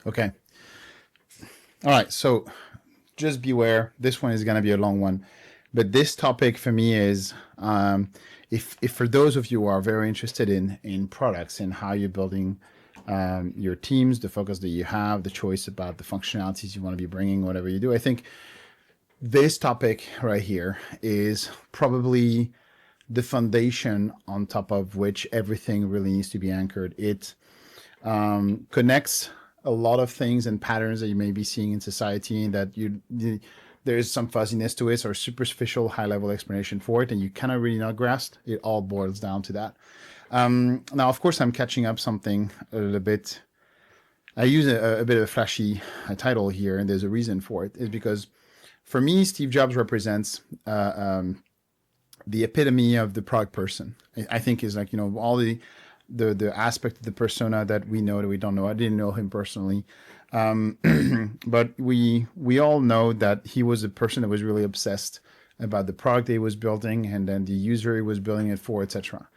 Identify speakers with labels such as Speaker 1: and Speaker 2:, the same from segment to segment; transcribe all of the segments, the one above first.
Speaker 1: Okay. All right. So just beware. This one is going to be a long one. But this topic for me is if for those of you who are very interested in products and how you're building your teams, the focus that you have, the choice about the functionalities you want to be bringing, whatever you do, I think this topic right here is probably the foundation on top of which everything really needs to be anchored. It connects a lot of things and patterns that you may be seeing in society that there's some fuzziness to it or superficial high level explanation for it and you cannot really not grasp. It all boils down to that. Now, of course, I'm catching up something a little bit. I use a bit of a flashy title here, and there's a reason for it. Is because for me, Steve Jobs represents the epitome of the product person. I think is like, all the aspect of the persona that we know that we don't know. I didn't know him personally, but we all know that he was a person that was really obsessed about the product he was building and then the user he was building it for, etc.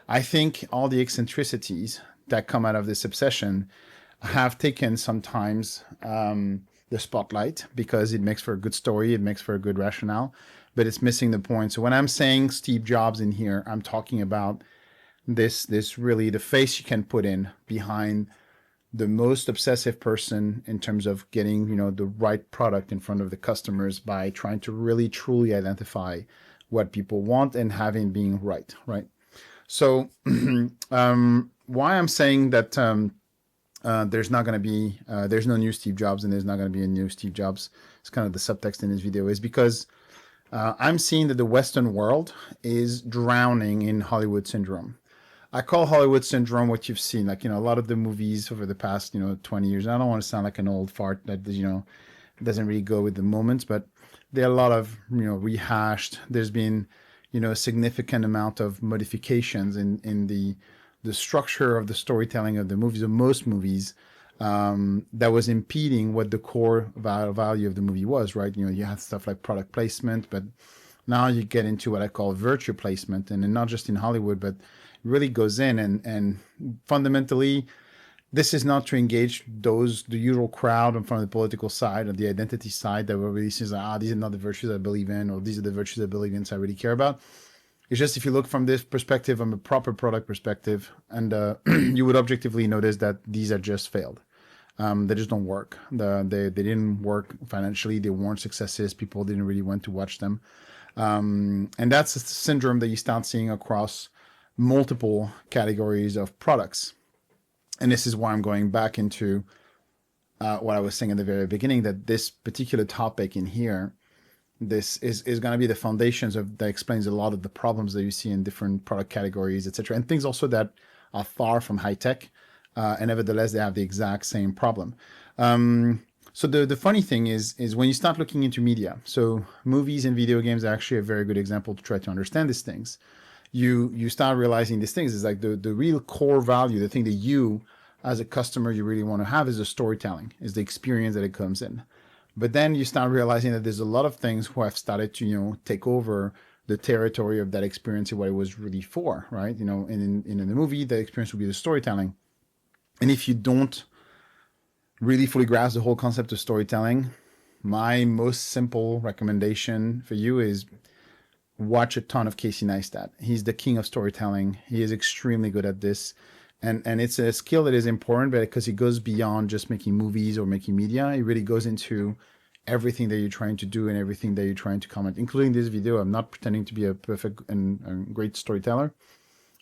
Speaker 1: I think all the eccentricities that come out of this obsession have taken sometimes the spotlight because it makes for a good story, it makes for a good rationale, but it's missing the point. So when I'm saying Steve Jobs in here, I'm talking about this really the face you can put in behind the most obsessive person in terms of getting the right product in front of the customers by trying to really truly identify what people want and having being right. So why I'm saying that there's not going to be there's no new Steve Jobs and there's not going to be a new Steve Jobs, it's kind of the subtext in this video, is because I'm seeing that the Western world is drowning in Hollywood syndrome. I call Hollywood syndrome what you've seen, like, a lot of the movies over the past, 20 years. I don't want to sound like an old fart that, doesn't really go with the moments, but there are a lot of, rehashed. There's been, a significant amount of modifications in the structure of the storytelling of the movies, of most movies, that was impeding what the core value of the movie was, right? You had stuff like product placement, but now you get into what I call virtue placement, and not just in Hollywood, but really goes in and fundamentally this is not to engage the usual crowd in front of the political side or the identity side that really says, these are not the virtues I believe in, or these are the virtues I believe in, so I really care about. It's just if you look from this perspective, from a proper product perspective, and you would objectively notice that these are just failed. They just don't work. They didn't work financially. They weren't successes. People didn't really want to watch them. And that's a syndrome that you start seeing across multiple categories of products. And this is why I'm going back into what I was saying at the very beginning, that this particular topic in here, this is going to be the foundations that explains a lot of the problems that you see in different product categories, etc. And things also that are far from high tech, and nevertheless, they have the exact same problem. So the funny thing is when you start looking into media, so movies and video games are actually a very good example to try to understand these things. You start realizing these things is like the real core value, the thing that you as a customer you really want to have is the storytelling, is the experience that it comes in. But then you start realizing that there's a lot of things who have started to take over the territory of that experience and what it was really for, right? In the movie, the experience would be the storytelling. And if you don't really fully grasp the whole concept of storytelling, my most simple recommendation for you is watch a ton of Casey Neistat. He's the king of storytelling. He is extremely good at this. And it's a skill that is important, but because it goes beyond just making movies or making media, it really goes into everything that you're trying to do and everything that you're trying to comment, including this video. I'm not pretending to be a perfect and great storyteller.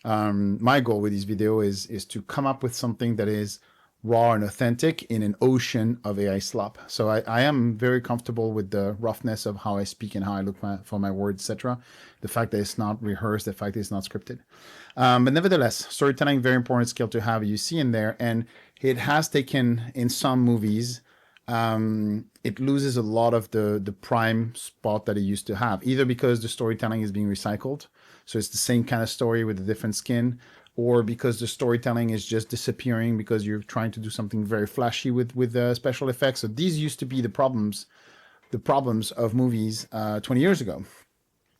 Speaker 1: My goal with this video is to come up with something that is raw and authentic in an ocean of AI slop. So I am very comfortable with the roughness of how I speak and how I look for my words, etc. The fact that it's not rehearsed, the fact that it's not scripted. But nevertheless, storytelling, very important skill to have, you see in there. And it has taken, in some movies, it loses a lot of the prime spot that it used to have, either because the storytelling is being recycled, so it's the same kind of story with a different skin, or because the storytelling is just disappearing because you're trying to do something very flashy with special effects. So these used to be the problems of movies 20 years ago.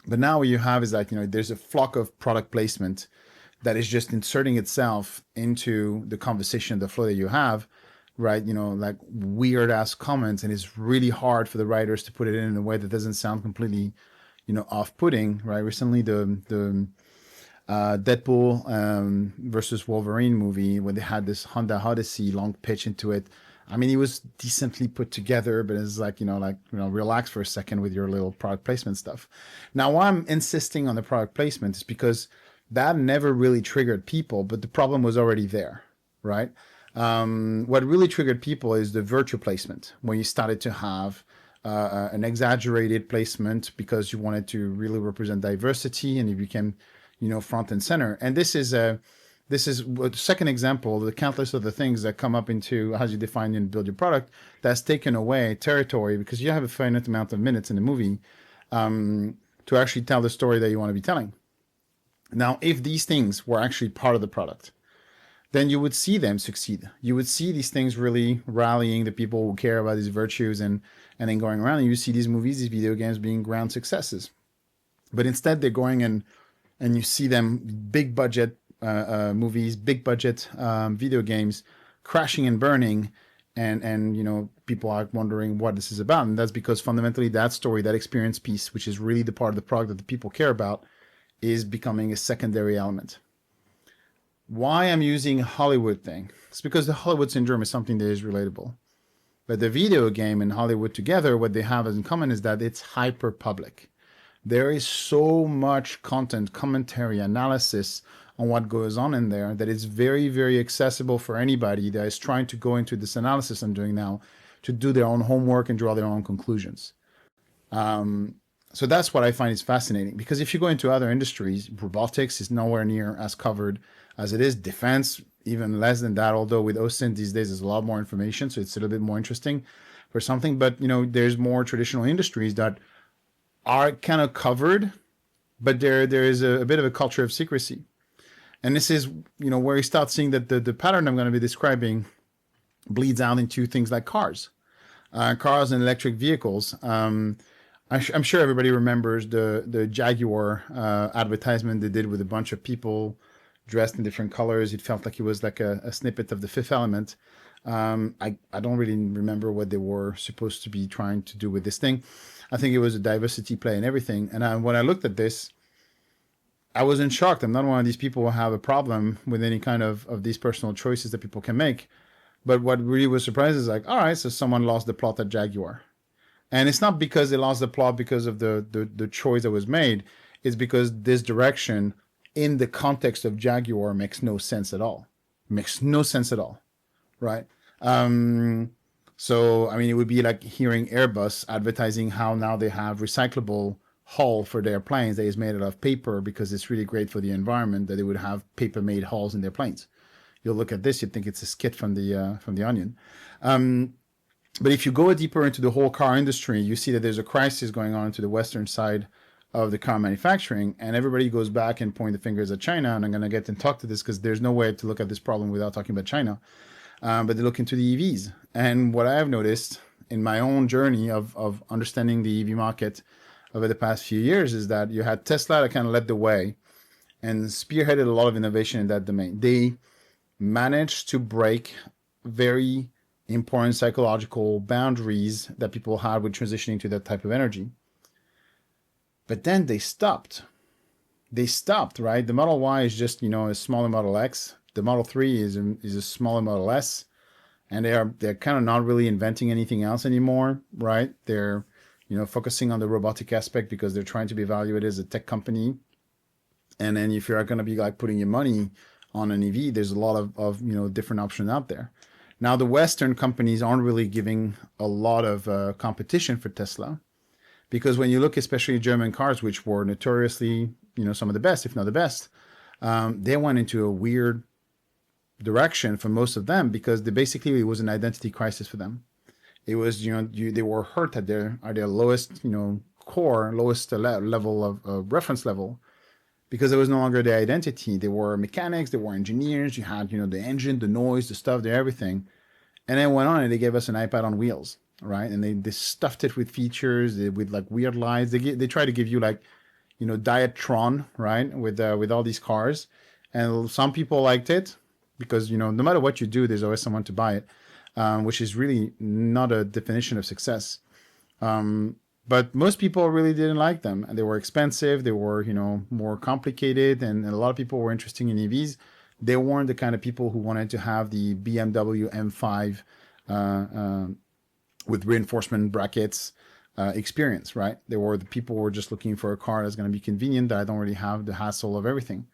Speaker 1: But now what you have is that there's a flock of product placement that is just inserting itself into the conversation, the flow that you have, right? Like weird ass comments, and it's really hard for the writers to put it in a way that doesn't sound completely, off-putting, right? Recently, the Deadpool versus Wolverine movie, when they had this Honda Odyssey long pitch into it. I mean, it was decently put together, but it's like, relax for a second with your little product placement stuff. Now, why I'm insisting on the product placement is because that never really triggered people, but the problem was already there, right? What really triggered people is the virtue placement, when you started to have an exaggerated placement because you wanted to really represent diversity, and you became, front and center. And this is a second example of the countless other things that come up into how you define and build your product that's taken away territory, because you have a finite amount of minutes in the movie to actually tell the story that you want to be telling. Now, if these things were actually part of the product, then you would see them succeed. You would see these things really rallying the people who care about these virtues, and then going around, and you see these movies, these video games being ground successes. But instead, they're going and you see them big budget movies, big budget video games crashing and burning, and people are wondering what this is about. And that's because fundamentally that story, that experience piece, which is really the part of the product that the people care about, is becoming a secondary element. Why I'm using Hollywood thing? It's because the Hollywood syndrome is something that is relatable. But the video game and Hollywood together, what they have in common is that it's hyper public. There is so much content, commentary, analysis on what goes on in there that it's very, very accessible for anybody that is trying to go into this analysis I'm doing now to do their own homework and draw their own conclusions. So that's what I find is fascinating, because if you go into other industries, robotics is nowhere near as covered as it is. Defense, even less than that, although with OSINT these days there's a lot more information, so it's a little bit more interesting for something. But, there's more traditional industries that are kind of covered, but there is a bit of a culture of secrecy. And this is, where you start seeing that the pattern I'm going to be describing bleeds out into things like cars and electric vehicles. I'm sure everybody remembers the Jaguar advertisement they did with a bunch of people dressed in different colors. It felt like it was like a snippet of The Fifth Element. I don't really remember what they were supposed to be trying to do with this thing. I think it was a diversity play and everything. And when I looked at this, I wasn't shocked. I'm not one of these people who have a problem with any kind of these personal choices that people can make. But what really was surprising is like, all right, so someone lost the plot at Jaguar. And it's not because they lost the plot because of the choice that was made. It's because this direction in the context of Jaguar makes no sense at all. Makes no sense at all, right? So, I mean, it would be like hearing Airbus advertising how now they have recyclable hull for their planes that is made out of paper because it's really great for the environment, that they would have paper-made hulls in their planes. You'll look at this, you'd think it's a skit from the Onion. But if you go deeper into the whole car industry, you see that there's a crisis going on to the western side of the car manufacturing, and everybody goes back and point the fingers at China. And I'm going to get and talk to this because there's no way to look at this problem without talking about China. But they look into the EVs. And what I have noticed in my own journey of understanding the EV market over the past few years is that you had Tesla that kind of led the way and spearheaded a lot of innovation in that domain. They managed to break very important psychological boundaries that people had with transitioning to that type of energy. But then they stopped. Right? The Model Y is just, a smaller Model X. The Model 3 is a smaller Model S. And they're kind of not really inventing anything else anymore, right? They're, focusing on the robotic aspect because they're trying to be evaluated as a tech company. And then if you're going to be like putting your money on an EV, there's a lot of different options out there. Now, the Western companies aren't really giving a lot of competition for Tesla, because when you look, especially German cars, which were notoriously, some of the best, if not the best, they went into a weird direction for most of them because it was an identity crisis for them. It was, they were hurt at their lowest, core, lowest level of reference level, because there was no longer their identity. They were mechanics, they were engineers. You had, the engine, the noise, the stuff, everything. And then went on and they gave us an iPad on wheels, right? And they stuffed it with features, with like weird lights. They try to give you like, Diet-tron, right? With all these cars. And some people liked it because, no matter what you do, there's always someone to buy it. which is really not a definition of success. But most people really didn't like them, and they were expensive. They were, more complicated, and a lot of people were interested in EVs. They weren't the kind of people who wanted to have the BMW M5 with reinforcement brackets experience, right? They were the people who were just looking for a car that's going to be convenient, that I don't really have the hassle of everything.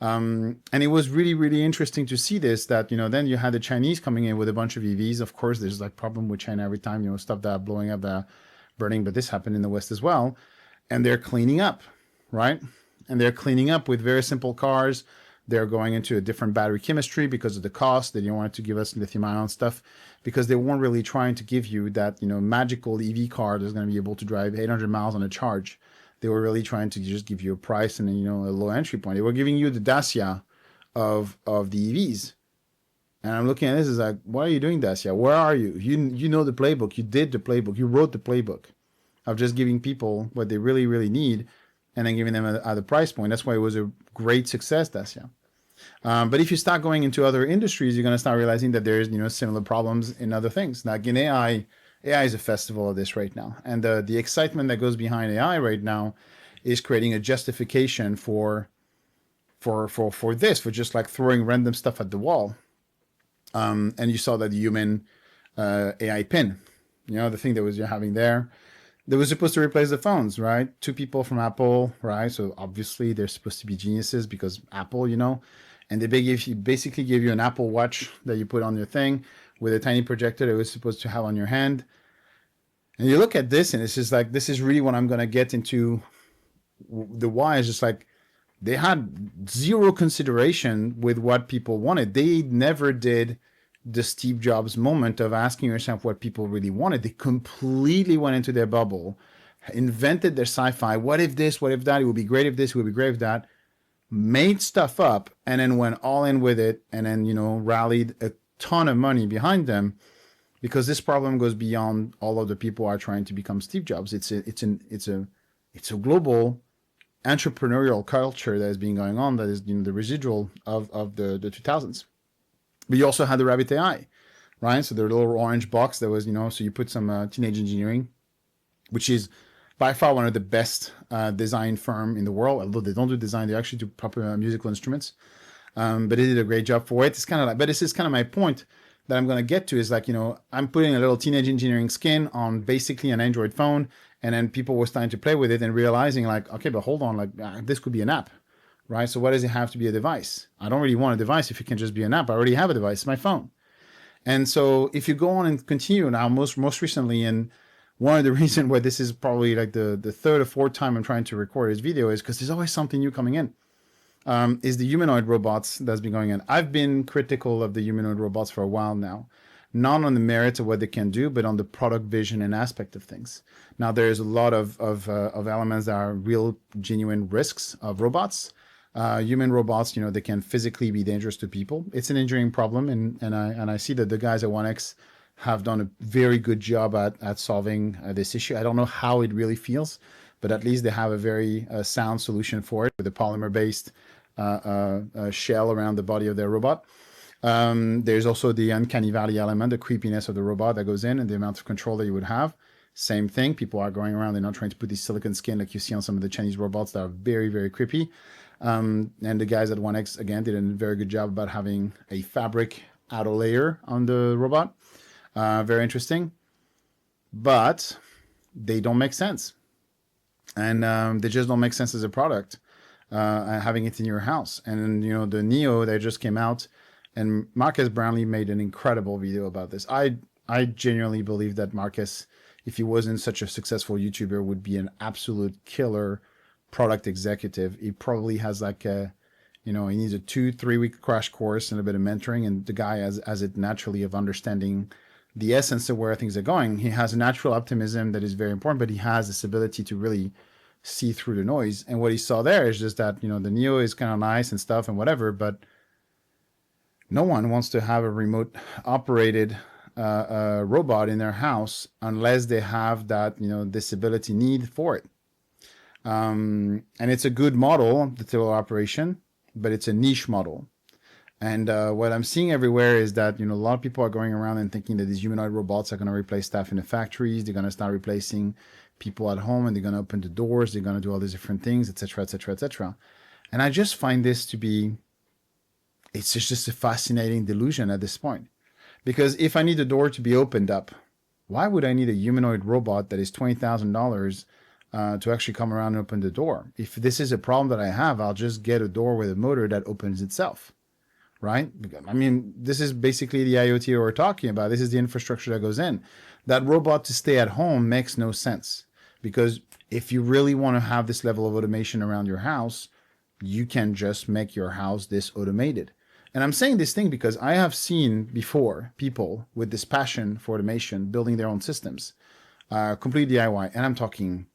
Speaker 1: And it was really, really interesting to see this, that, then you had the Chinese coming in with a bunch of EVs. Of course, there's like problem with China every time, stuff that are blowing up, the burning, but this happened in the West as well. And they're cleaning up, right? And they're cleaning up with very simple cars. They're going into a different battery chemistry because of the cost. They didn't want to give us lithium ion stuff because they weren't really trying to give you that, magical EV car that's going to be able to drive 800 miles on a charge. They were really trying to just give you a price and, a low entry point. They were giving you the Dacia of the EVs. And I'm looking at this as like, why are you doing Dacia? Where are you? You know the playbook. You did the playbook. You wrote the playbook of just giving people what they really, really need and then giving them at the price point. That's why it was a great success, Dacia. But if you start going into other industries, you're going to start realizing that there's, similar problems in other things. Like in AI is a festival of this right now. And the excitement that goes behind AI right now is creating a justification for this, for just like throwing random stuff at the wall. And you saw that the human AI pin, the thing that you're having there, that was supposed to replace the phones, right? Two people from Apple, right? So obviously they're supposed to be geniuses because Apple, and they basically gave you an Apple Watch that you put on your thing with a tiny projector that was supposed to have on your hand. And you look at this and it's just like, this is really what I'm going to get into. The why is just like, they had zero consideration with what people wanted. They never did the Steve Jobs moment of asking yourself what people really wanted. They completely went into their bubble, invented their sci-fi. What if this? What if that? It would be great if this. It would be great if that. Made stuff up and then went all in with it, and then rallied a ton of money behind them, because this problem goes beyond all of the people who are trying to become Steve Jobs. It's a global entrepreneurial culture that has been going on, that is the residual of the 2000s. But you also had the Rabbit AI, right? So the little orange box that was, so you put some Teenage Engineering, which is by far one of the best design firm in the world. Although they don't do design, they actually do proper musical instruments. But they did a great job for it. It's kind of like, but this is kind of my point that I'm going to get to, is like, I'm putting a little Teenage Engineering skin on basically an Android phone. And then people were starting to play with it and realizing like, okay, but hold on, like this could be an app, right? So why does it have to be a device? I don't really want a device if it can just be an app. I already have a device, my phone. And so if you go on and continue now, most recently, and one of the reasons why this is probably like the third or fourth time I'm trying to record this video is because there's always something new coming in, is the humanoid robots that's been going on. I've been critical of the humanoid robots for a while now. Not on the merits of what they can do, but on the product vision and aspect of things. Now, there's a lot of elements that are real, genuine risks of robots. Human robots, they can physically be dangerous to people. It's an engineering problem, and I see that the guys at 1X have done a very good job at solving this issue. I don't know how it really feels, but at least they have a very sound solution for it with a polymer-based shell around the body of their robot. There's also the uncanny valley element, the creepiness of the robot that goes in, and the amount of control that you would have. Same thing. People are going around, they're not trying to put this silicon skin like you see on some of the Chinese robots that are very, very creepy. And the guys at 1X, again, did a very good job about having a fabric outer layer on the robot. Very interesting. But they don't make sense. And they just don't make sense as a product, having it in your house. And, the Neo that just came out, and Marcus Brownlee made an incredible video about this. I genuinely believe that Marcus, if he wasn't such a successful YouTuber, would be an absolute killer product executive. He probably has like he needs a 2-3 week crash course and a bit of mentoring. And the guy has it naturally of understanding the essence of where things are going. He has a natural optimism that is very important, but he has this ability to really see through the noise. And what he saw there is just that, the Neo is kind of nice and stuff and whatever, but no one wants to have a remote operated robot in their house unless they have that, disability need for it. And it's a good model, the teleoperation, but it's a niche model. And what I'm seeing everywhere is that, a lot of people are going around and thinking that these humanoid robots are going to replace staff in the factories. They're going to start replacing people at home, and they're going to open the doors. They're going to do all these different things, etc., etc., etc. And I just find this to be, it's just a fascinating delusion at this point. Because if I need a door to be opened up, why would I need a humanoid robot that is $20,000 to actually come around and open the door? If this is a problem that I have, I'll just get a door with a motor that opens itself. Right? I mean, this is basically the IoT we're talking about. This is the infrastructure that goes in. That robot to stay at home makes no sense, because if you really want to have this level of automation around your house, you can just make your house this automated. And I'm saying this thing because I have seen before people with this passion for automation building their own systems, complete DIY, and I'm talking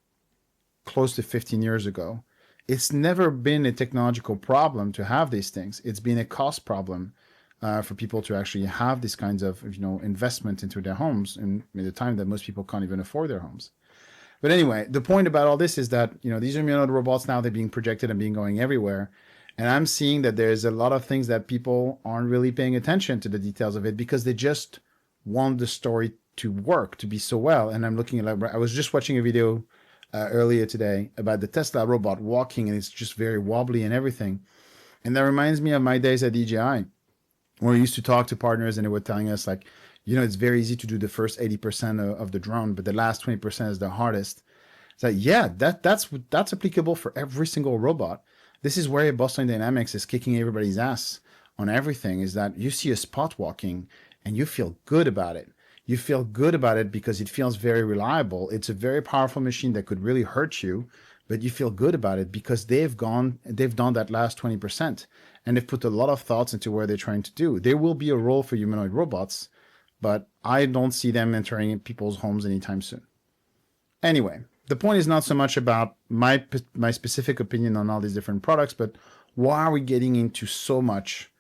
Speaker 1: close to 15 years ago. It's never been a technological problem to have these things. It's been a cost problem for people to actually have these kinds of investment into their homes in the time that most people can't even afford their homes. But anyway, the point about all this is that these humanoid robots now, they're being projected and being going everywhere. And I'm seeing that there's a lot of things that people aren't really paying attention to the details of it, because they just want the story to work, to be so well. And I'm looking at, I was just watching a video earlier today about the Tesla robot walking, and it's just very wobbly and everything. And that reminds me of my days at DJI, where we used to talk to partners and they were telling us like, it's very easy to do the first 80% of the drone, but the last 20% is the hardest. It's like, yeah, that's applicable for every single robot. This is where Boston Dynamics is kicking everybody's ass on everything, is that you see a spot walking and you feel good about it. You feel good about it because it feels very reliable. It's a very powerful machine that could really hurt you, but you feel good about it because they've done that last 20%, and they've put a lot of thoughts into what they're trying to do. There will be a role for humanoid robots, but I don't see them entering people's homes anytime soon. Anyway, the point is not so much about my specific opinion on all these different products, but why are we getting into so much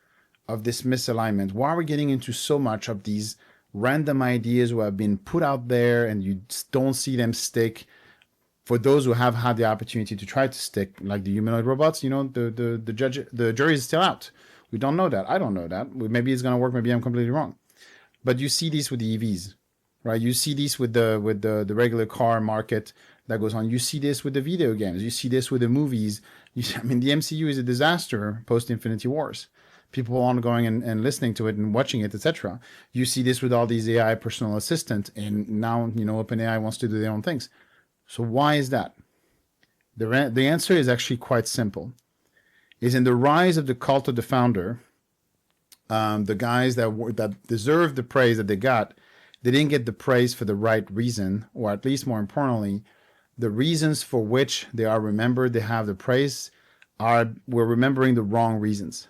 Speaker 1: of this misalignment? Why are we getting into so much of these random ideas who have been put out there and you don't see them stick? For those who have had the opportunity to try to stick, like the humanoid robots, the jury is still out. We don't know that. I don't know that. Maybe it's going to work. Maybe I'm completely wrong. But you see these with the EVs, right? You see these with the regular car market that goes on. You see this with the video games. You see this with the movies. The MCU is a disaster post Infinity Wars. People aren't going and listening to it and watching it, etc. You see this with all these AI personal assistants, and now OpenAI wants to do their own things. So why is that? The answer is actually quite simple. Is in the rise of the cult of the founder, the guys that deserve the praise that they got, they didn't get the praise for the right reason, or at least more importantly, the reasons for which they are remembered, they have the praise, we're remembering the wrong reasons.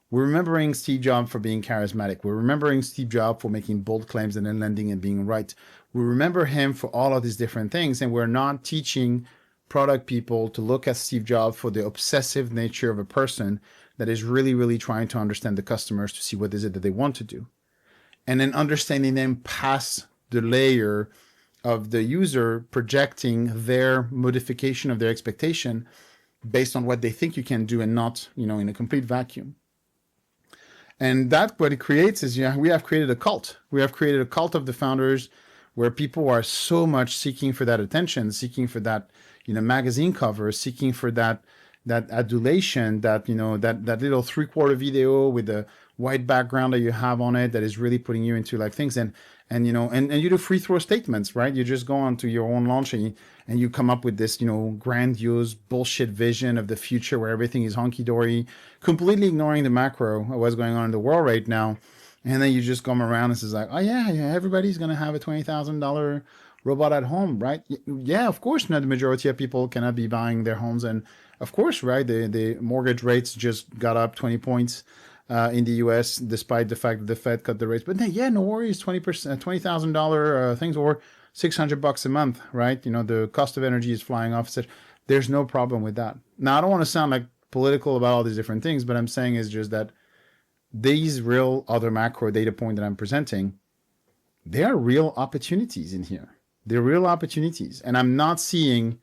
Speaker 1: We're remembering Steve Jobs for being charismatic. We're remembering Steve Jobs for making bold claims and then landing and being right. We remember him for all of these different things, and we're not teaching product people to look at Steve Jobs for the obsessive nature of a person that is really, really trying to understand the customers to see what is it that they want to do. And then understanding them past the layer of the user projecting their modification of their expectation based on what they think you can do, and not, in a complete vacuum. And that what it creates is, we have created a cult. We have created a cult of the founders, where people are so much seeking for that attention, seeking for that, magazine cover, seeking for that adulation, that little 3/4 video with the white background that you have on it that is really putting you into like things. And you do free throw statements, right? You just go on to your own launch and you come up with this, grandiose bullshit vision of the future where everything is honky-dory, completely ignoring the macro of what's going on in the world right now. And then you just come around and says like, oh yeah, everybody's going to have a $20,000 robot at home, right? Yeah, of course, not the majority of people cannot be buying their homes. And of course, right, the mortgage rates just got up 20 points in the US, despite the fact that the Fed cut the rates. But then, yeah, no worries, $20,000 things, or $600 a month, right? The cost of energy is flying off. There's no problem with that. Now, I don't want to sound like political about all these different things, but I'm saying is just that these real other macro data point that I'm presenting, there are real opportunities in here. They're real opportunities. And I'm not seeing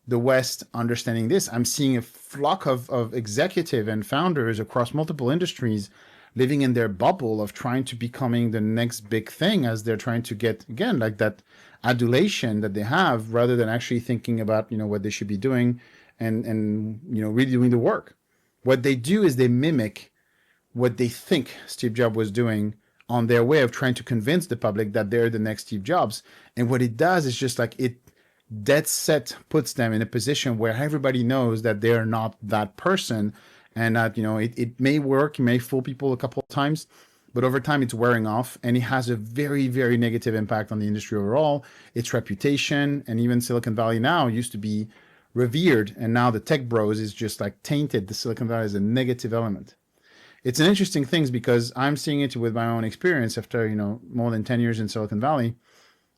Speaker 1: the West understanding this. I'm seeing a flock of executive and founders across multiple industries living in their bubble of trying to becoming the next big thing as they're trying to get, again, like that adulation that they have, rather than actually thinking about, what they should be doing and really doing the work. What they do is they mimic what they think Steve Jobs was doing on their way of trying to convince the public that they're the next Steve Jobs. And what it does is just like it dead set puts them in a position where everybody knows that they're not that person, and that, it may work, it may fool people a couple of times, but over time it's wearing off, and it has a very, very negative impact on the industry overall, its reputation. And even Silicon Valley now used to be revered, and now the tech bros is just like tainted the Silicon Valley as a negative element. It's an interesting thing because I'm seeing it with my own experience after, more than 10 years in Silicon Valley.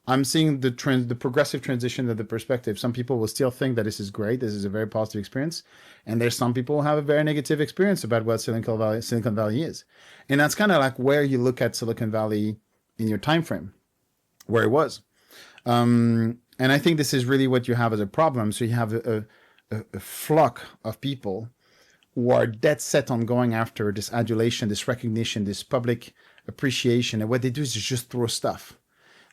Speaker 1: I'm seeing the progressive transition of the perspective. Some people will still think that this is great, this is a very positive experience, and there's some people who have a very negative experience about what Silicon Valley is. And that's kind of like where you look at Silicon Valley in your time frame, where it was. And I think this is really what you have as a problem. So you have a flock of people who are dead set on going after this adulation, this recognition, this public appreciation. And what they do is just throw stuff.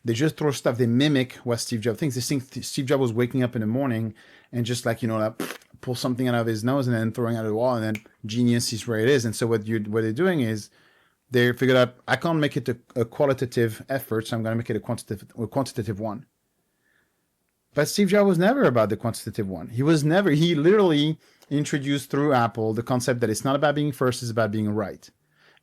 Speaker 1: They just throw stuff. They mimic what Steve Jobs thinks. They think Steve Jobs was waking up in the morning and just like, pull something out of his nose and then throwing it at the wall, and then genius is where it is. And so what they're doing is they figured out, I can't make it a qualitative effort, so I'm going to make it a quantitative one. But Steve Jobs was never about the quantitative one. He literally introduced through Apple the concept that it's not about being first, it's about being right.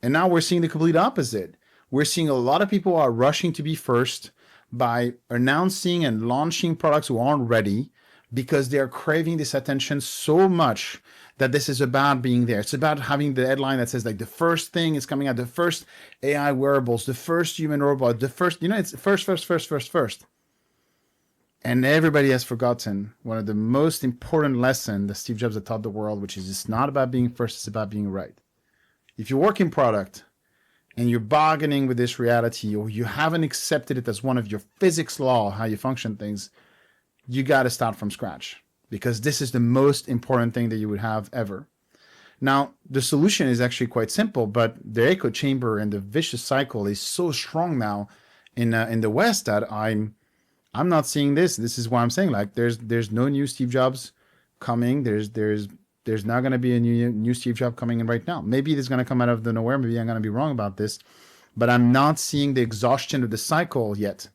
Speaker 1: And now we're seeing the complete opposite. We're seeing a lot of people are rushing to be first by announcing and launching products who aren't ready, because they're craving this attention so much that this is about being there. It's about having the headline that says like the first thing is coming out, the first AI wearables, the first human robot, the first, it's first. And everybody has forgotten one of the most important lessons that Steve Jobs had taught the world, which is it's not about being first, it's about being right. If you work in product and you're bargaining with this reality, or you haven't accepted it as one of your physics law, how you function things, you got to start from scratch, because this is the most important thing that you would have ever. Now, the solution is actually quite simple, but the echo chamber and the vicious cycle is so strong now in the West that I'm not seeing this. This is why I'm saying, like, there's no new Steve Jobs coming. There's not going to be a new Steve Jobs coming in right now. Maybe it is going to come out of the nowhere. Maybe I'm going to be wrong about this, but I'm not seeing the exhaustion of the cycle yet.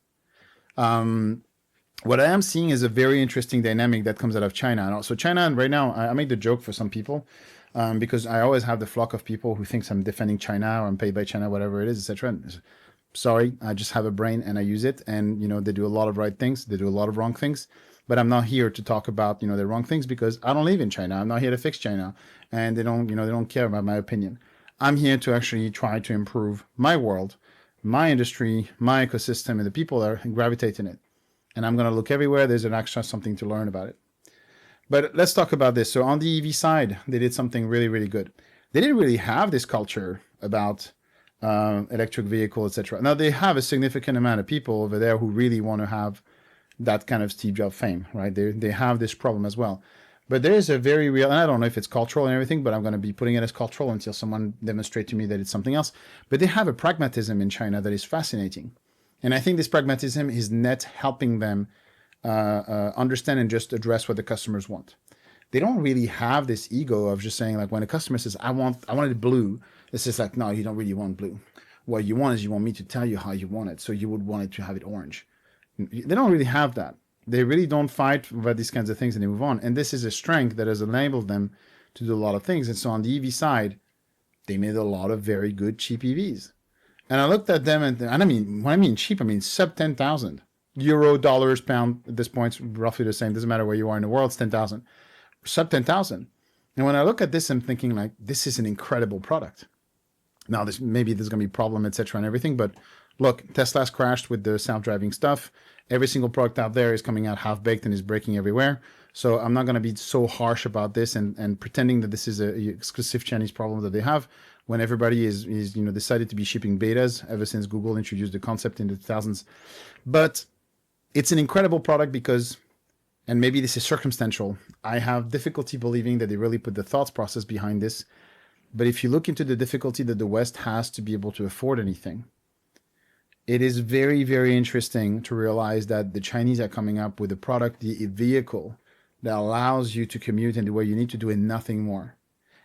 Speaker 1: What I am seeing is a very interesting dynamic that comes out of China. So China right now, I made the joke for some people, because I always have the flock of people who thinks I'm defending China or I'm paid by China, whatever it is, etc. Sorry, I just have a brain and I use it, and they do a lot of right things, they do a lot of wrong things. But I'm not here to talk about, the wrong things, because I don't live in China. I'm not here to fix China, and they don't care about my opinion. I'm here to actually try to improve my world, my industry, my ecosystem, and the people that are gravitating it. And I'm going to look everywhere. There's an extra something to learn about it. But let's talk about this. So on the EV side, they did something really, really good. They didn't really have this culture about electric vehicle, etc. Now they have a significant amount of people over there who really want to have that kind of Steve Jobs fame, right? They have this problem as well. But there is a very real, and I don't know if it's cultural and everything, but I'm going to be putting it as cultural until someone demonstrates to me that it's something else. But they have a pragmatism in China that is fascinating. And I think this pragmatism is net helping them understand and just address what the customers want. They don't really have this ego of just saying, like, when a customer says, I want it blue, it's just like, no, you don't really want blue. What you want is you want me to tell you how you want it. So you would want it to have it orange. They don't really have that. They really don't fight about these kinds of things, and they move on. And this is a strength that has enabled them to do a lot of things. And so on the EV side, they made a lot of very good cheap EVs. And I looked at them, and I mean, when I mean cheap, I mean sub 10,000 euro, dollars, pound. At this point, it's roughly the same. Doesn't matter where you are in the world, it's 10,000, sub 10,000. And when I look at this, I'm thinking, like, this is an incredible product. Now, maybe there's going to be problem, etc., and everything. But look, Tesla's crashed with the self-driving stuff. Every single product out there is coming out half-baked and is breaking everywhere. So I'm not going to be so harsh about this and pretending that this is a exclusive Chinese problem that they have, when everybody is decided to be shipping betas ever since Google introduced the concept in the 2000s. But it's an incredible product because, and maybe this is circumstantial, I have difficulty believing that they really put the thought process behind this. But if you look into the difficulty that the West has to be able to afford anything, it is very, very interesting to realize that the Chinese are coming up with a product, the vehicle that allows you to commute and do what you need to do and nothing more.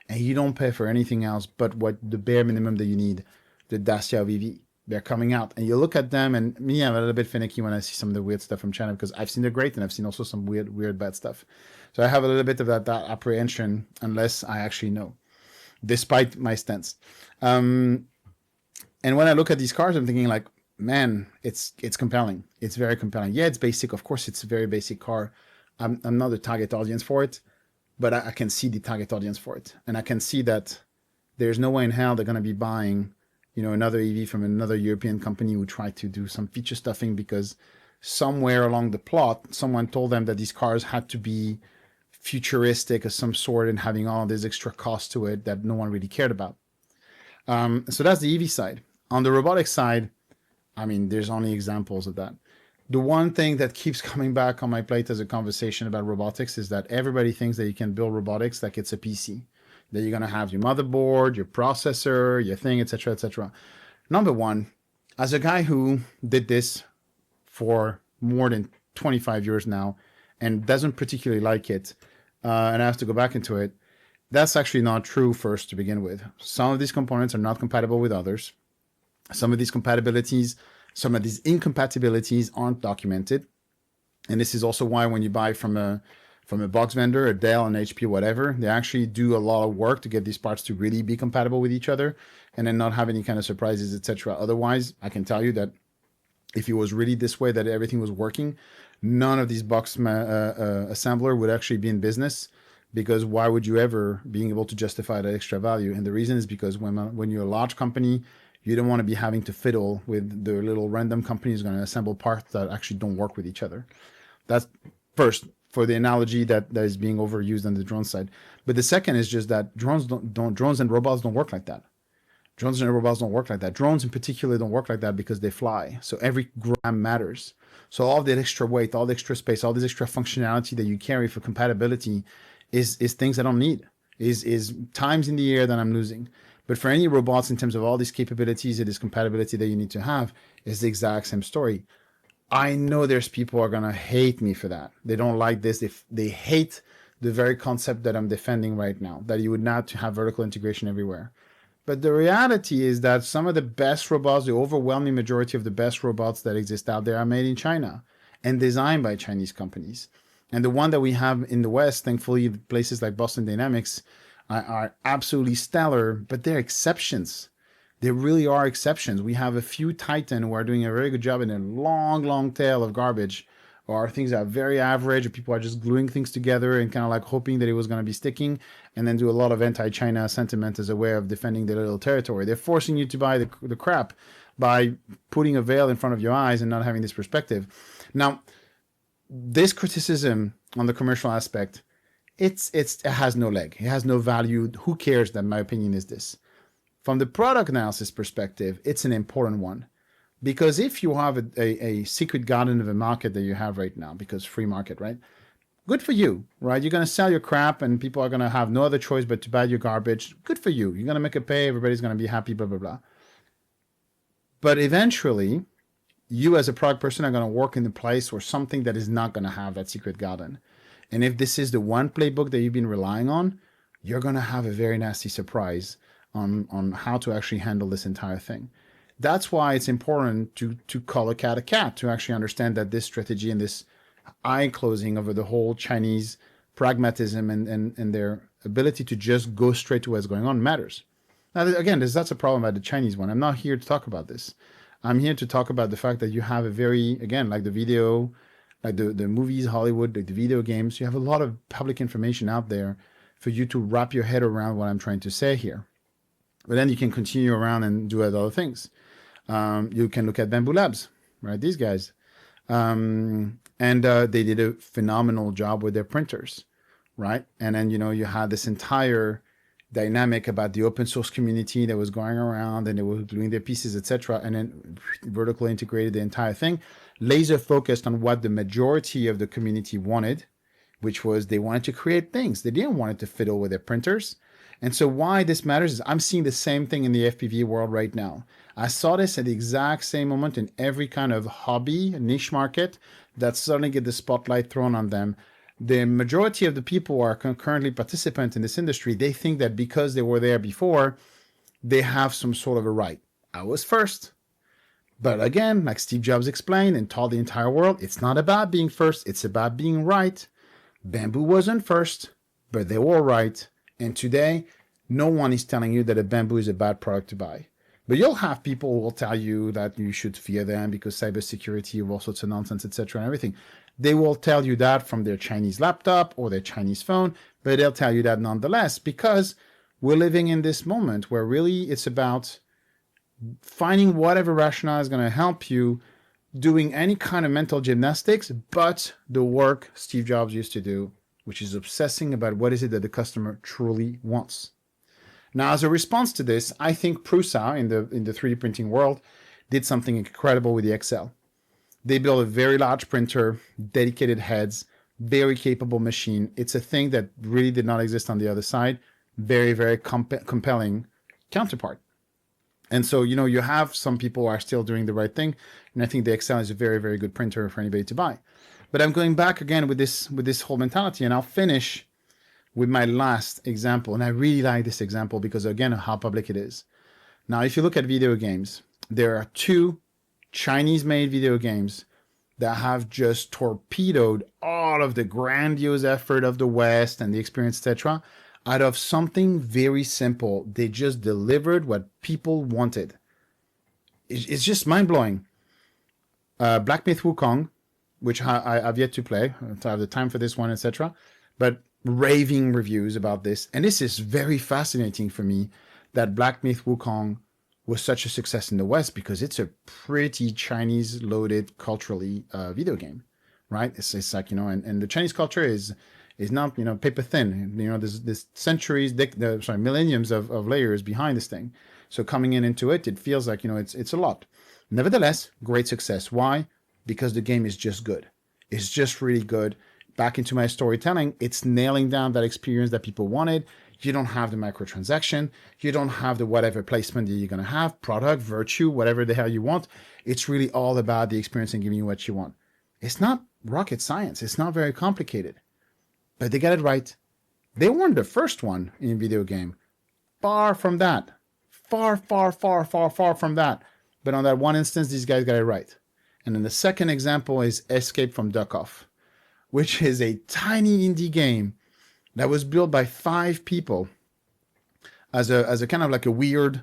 Speaker 1: And you don't pay for anything else but what the bare minimum that you need, the Dacia VV. They're coming out. And you look at them, and me, I'm a little bit finicky when I see some of the weird stuff from China because I've seen the great and I've seen also some weird, bad stuff. So I have a little bit of that apprehension unless I actually know, despite my stance. And when I look at these cars, I'm thinking like, man, it's compelling. It's very compelling. Yeah, it's basic. Of course, it's a very basic car. I'm not the target audience for it, but I can see the target audience for it. And I can see that there's no way in hell they're going to be buying, another EV from another European company who tried to do some feature stuffing because somewhere along the plot, someone told them that these cars had to be futuristic of some sort and having all this extra cost to it that no one really cared about. So that's the EV side. On the robotics side, I mean, there's only examples of that. The one thing that keeps coming back on my plate as a conversation about robotics is that everybody thinks that you can build robotics like it's a PC, that you're going to have your motherboard, your processor, your thing, etc., etc. Number one, as a guy who did this for more than 25 years now and doesn't particularly like it, and I have to go back into it, that's actually not true first to begin with. Some of these components are not compatible with others. Some of these incompatibilities aren't documented. And this is also why when you buy from a box vendor, a Dell, an HP, whatever, they actually do a lot of work to get these parts to really be compatible with each other and then not have any kind of surprises, etc. Otherwise, I can tell you that if it was really this way, that everything was working, none of these box assembler would actually be in business, because why would you ever being able to justify that extra value? And the reason is because when you're a large company, you don't want to be having to fiddle with the little random companies going to assemble parts that actually don't work with each other. That's first for the analogy that is being overused on the drone side. But the second is just that drones and robots don't work like that. Drones and robots don't work like that. Drones in particular don't work like that because they fly. So every gram matters. So all that extra weight, all the extra space, all this extra functionality that you carry for compatibility is things I don't need. Is times in the air that I'm losing. But for any robots, in terms of all these capabilities and this compatibility that you need to have, is the exact same story. I know there's people who are going to hate me for that. They don't like this. They hate the very concept that I'm defending right now, that you would not have vertical integration everywhere. But the reality is that some of the best robots, the overwhelming majority of the best robots that exist out there, are made in China and designed by Chinese companies. And the one that we have in the West, thankfully, places like Boston Dynamics are absolutely stellar, but they're exceptions. They really are exceptions. We have a few Titan who are doing a very good job in a long, long tail of garbage, or things that are very average, or people are just gluing things together and kind of like hoping that it was going to be sticking, and then do a lot of anti-China sentiment as a way of defending their little territory. They're forcing you to buy the crap by putting a veil in front of your eyes and not having this perspective. Now, this criticism on the commercial aspect, it has no leg. It has no value. Who cares that my opinion is this? From the product analysis perspective, it's an important one. Because if you have a secret garden of a market that you have right now, because free market, right? Good for you, right? You're going to sell your crap and people are going to have no other choice but to buy your garbage. Good for you. You're going to make it pay. Everybody's going to be happy, blah, blah, blah. But eventually, you as a product person are going to work in the place or something that is not going to have that secret garden. And if this is the one playbook that you've been relying on, you're going to have a very nasty surprise on how to actually handle this entire thing. That's why it's important to call a cat, to actually understand that this strategy and this eye closing over the whole Chinese pragmatism and their ability to just go straight to what's going on matters. Now, again, that's a problem about the Chinese one. I'm not here to talk about this. I'm here to talk about the fact that you have a very, again, like the video, like the movies, Hollywood, like the video games, you have a lot of public information out there for you to wrap your head around what I'm trying to say here. But then you can continue around and do other things. You can look at Bamboo Labs, right? These guys. And they did a phenomenal job with their printers, right? And then, you had this entire dynamic about the open source community that was going around and they were doing their pieces, etc. And then vertically integrated the entire thing, laser focused on what the majority of the community wanted, which was they wanted to create things. They didn't want it to fiddle with their printers. And so why this matters is I'm seeing the same thing in the FPV world right now. I saw this at the exact same moment in every kind of hobby, niche market that suddenly get the spotlight thrown on them. The majority of the people who are currently participants in this industry, they think that because they were there before, they have some sort of a right. I was first. But again, like Steve Jobs explained and told the entire world, it's not about being first, it's about being right. Bamboo wasn't first, but they were right. And today, no one is telling you that a bamboo is a bad product to buy. But you'll have people who will tell you that you should fear them because cybersecurity, all sorts of nonsense, etc., and everything. They will tell you that from their Chinese laptop or their Chinese phone, but they'll tell you that nonetheless because we're living in this moment where really it's about finding whatever rationale is going to help you doing any kind of mental gymnastics, but the work Steve Jobs used to do, which is obsessing about what is it that the customer truly wants. Now, as a response to this, I think Prusa in the 3D printing world did something incredible with the Excel. They built a very large printer, dedicated heads, very capable machine. It's a thing that really did not exist on the other side. Very, very compelling counterpart. And so, you have some people who are still doing the right thing. And I think the Excel is a very, very good printer for anybody to buy. But I'm going back again with this whole mentality, and I'll finish with my last example. And I really like this example because, again, of how public it is. Now, if you look at video games, there are 2 Chinese-made video games that have just torpedoed all of the grandiose effort of the West and the experience, etc., out of something very simple. They just delivered what people wanted. It's just mind-blowing. Black Myth Wukong, which I've yet to play. I don't have the time for this one, etc. But raving reviews about this. And this is very fascinating for me that Black Myth Wukong was such a success in the West because it's a pretty Chinese-loaded culturally video game, right? It's like, and the Chinese culture is not, paper thin. There's centuries, millenniums of layers behind this thing. So coming into it, it feels like, it's a lot. Nevertheless, great success. Why? Because the game is just good. It's just really good. Back into my storytelling, it's nailing down that experience that people wanted. You don't have the microtransaction. You don't have the whatever placement that you're going to have, product, virtue, whatever the hell you want. It's really all about the experience and giving you what you want. It's not rocket science. It's not very complicated. But they got it right. They weren't the first one in video game. Far from that. Far, far, far, far, far from that. But on that one instance, these guys got it right. And then the second example is Escape from Duck-Off, which is a tiny indie game that was built by 5 people as a kind of like a weird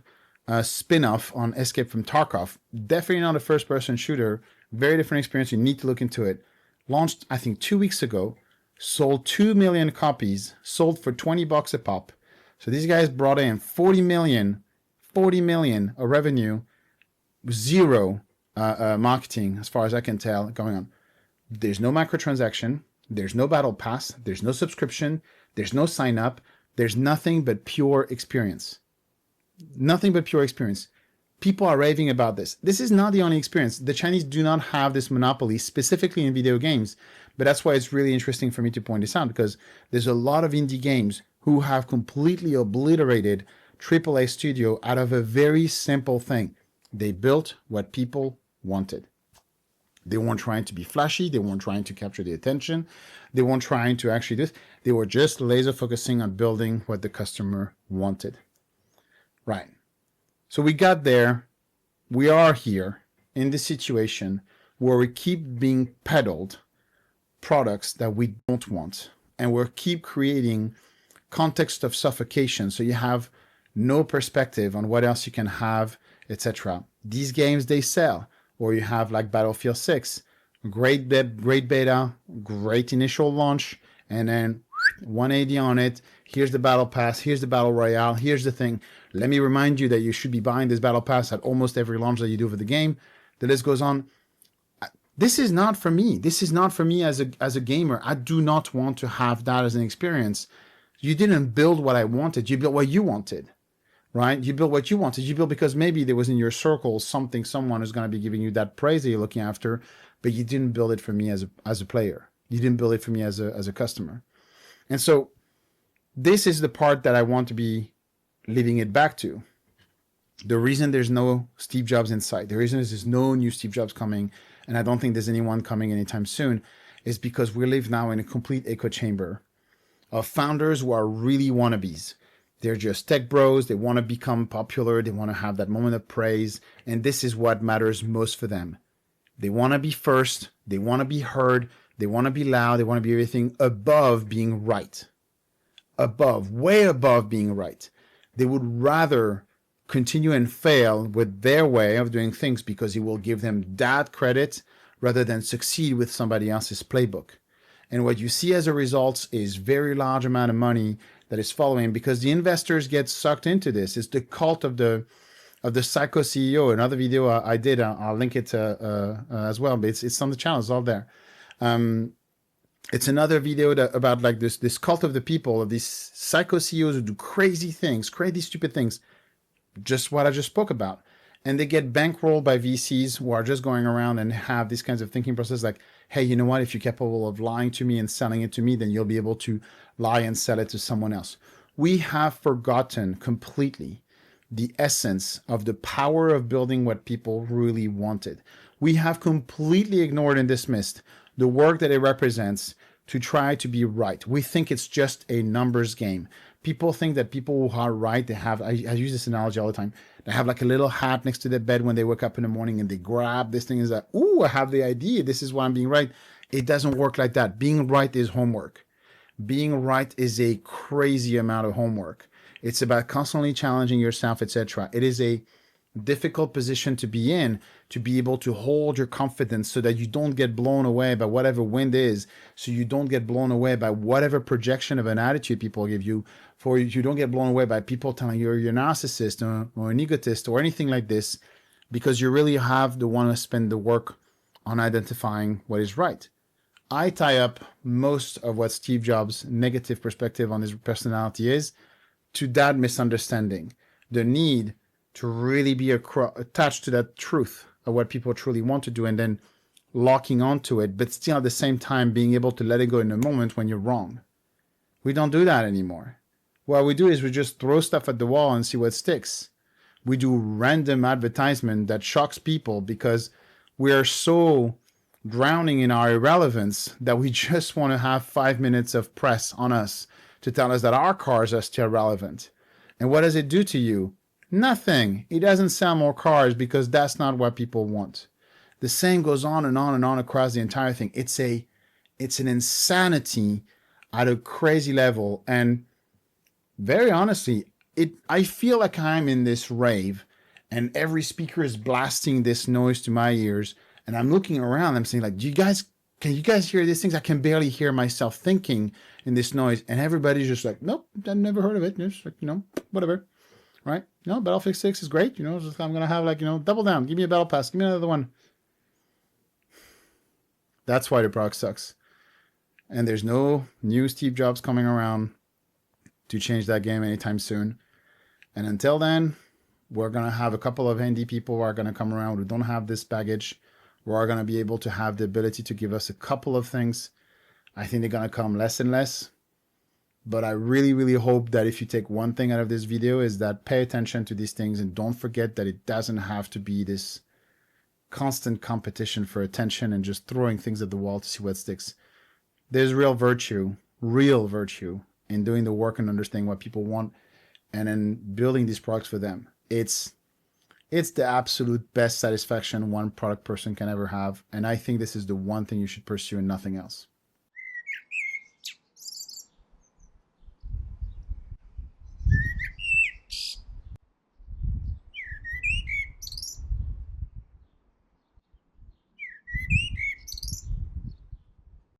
Speaker 1: spin-off on Escape from Tarkov. Definitely not a first-person shooter. Very different experience. You need to look into it. Launched, I think, 2 weeks ago. Sold 2 million copies. Sold for $20 a pop. So these guys brought in 40 million of revenue. 0 marketing, as far as I can tell, going on. There's no microtransaction. There's no battle pass. There's no subscription. There's no sign up. There's nothing but pure experience. Nothing but pure experience. People are raving about this. This is not the only experience. The Chinese do not have this monopoly specifically in video games. But that's why it's really interesting for me to point this out, because there's a lot of indie games who have completely obliterated AAA studio out of a very simple thing. They built what people wanted. They weren't trying to be flashy. They weren't trying to capture the attention. They weren't trying to actually do this. They were just laser focusing on building what the customer wanted. Right. So we got there. We are here in this situation where we keep being peddled products that we don't want. And we keep creating context of suffocation. So you have no perspective on what else you can have, etc. These games, they sell. Or you have like Battlefield 6, great beta, great initial launch, and then 180 on it. Here's the battle pass. Here's the battle royale. Here's the thing. Let me remind you that you should be buying this battle pass at almost every launch that you do for the game. The list goes on. This is not for me. This is not for me as a gamer. I do not want to have that as an experience. You didn't build what I wanted. You built what you wanted. Right? You built what you wanted. You built because maybe there was in your circle someone who's going to be giving you that praise that you're looking after, but you didn't build it for me as a player. You didn't build it for me as a customer. And so this is the part that I want to be leaving it back to. The reason there's no Steve Jobs in sight, the reason there's no new Steve Jobs coming, and I don't think there's anyone coming anytime soon, is because we live now in a complete echo chamber of founders who are really wannabes. They're just tech bros. They want to become popular. They want to have that moment of praise. And this is what matters most for them. They want to be first. They want to be heard. They want to be loud. They want to be everything above being right. Above, way above being right. They would rather continue and fail with their way of doing things because it will give them that credit rather than succeed with somebody else's playbook. And what you see as a result is very large amount of money that is following because the investors get sucked into this. It's the cult of the psycho CEO. Another video I did, I'll link it as well, but it's on the channel, it's all there. It's another video about like this cult of the people, of these psycho CEOs who do crazy things, crazy stupid things, just what I just spoke about. And they get bankrolled by VCs who are just going around and have these kinds of thinking process like, hey, you know what? If you're capable of lying to me and selling it to me, then you'll be able to lie and sell it to someone else. We have forgotten completely the essence of the power of building what people really wanted. We have completely ignored and dismissed the work that it represents to try to be right. We think it's just a numbers game. People think that people who are right, they have, I use this analogy all the time, they have like a little hat next to their bed when they wake up in the morning and they grab this thing and say, ooh, I have the idea. This is why I'm being right. It doesn't work like that. Being right is homework. Being right is a crazy amount of homework. It's about constantly challenging yourself, etc. It is a difficult position to be in, to be able to hold your confidence so that you don't get blown away by whatever wind is, so you don't get blown away by whatever projection of an attitude people give you, for you don't get blown away by people telling you you're a narcissist or an egotist or anything like this, because you really have to want to spend the work on identifying what is right. I tie up most of what Steve Jobs' negative perspective on his personality is to that misunderstanding, the need to really be attached to that truth of what people truly want to do and then locking onto it, but still at the same time being able to let it go in a moment when you're wrong. We don't do that anymore. What we do is we just throw stuff at the wall and see what sticks. We do random advertisement that shocks people because we are so drowning in our irrelevance that we just want to have 5 minutes of press on us to tell us that our cars are still relevant. And what does it do to you? Nothing. It doesn't sell more cars because that's not what people want. The same goes on and on and on across the entire thing. It's an insanity at a crazy level. And very honestly, I feel like I'm in this rave and every speaker is blasting this noise to my ears. And I'm looking around, I'm saying like, can you guys hear these things? I can barely hear myself thinking in this noise. And everybody's just like, nope, I've never heard of it. It's like, whatever. Right? No, Battlefield 6 is great. I'm going to have like, double down. Give me a battle pass. Give me another one. That's why the product sucks. And there's no new Steve Jobs coming around to change that game anytime soon. And until then, we're going to have a couple of indie people who are going to come around who don't have this baggage, who are going to be able to have the ability to give us a couple of things. I think they're going to come less and less. But I really, really hope that if you take one thing out of this video is that pay attention to these things and don't forget that it doesn't have to be this constant competition for attention and just throwing things at the wall to see what sticks. There's real virtue in doing the work and understanding what people want and then building these products for them. It's the absolute best satisfaction one product person can ever have. And I think this is the one thing you should pursue and nothing else.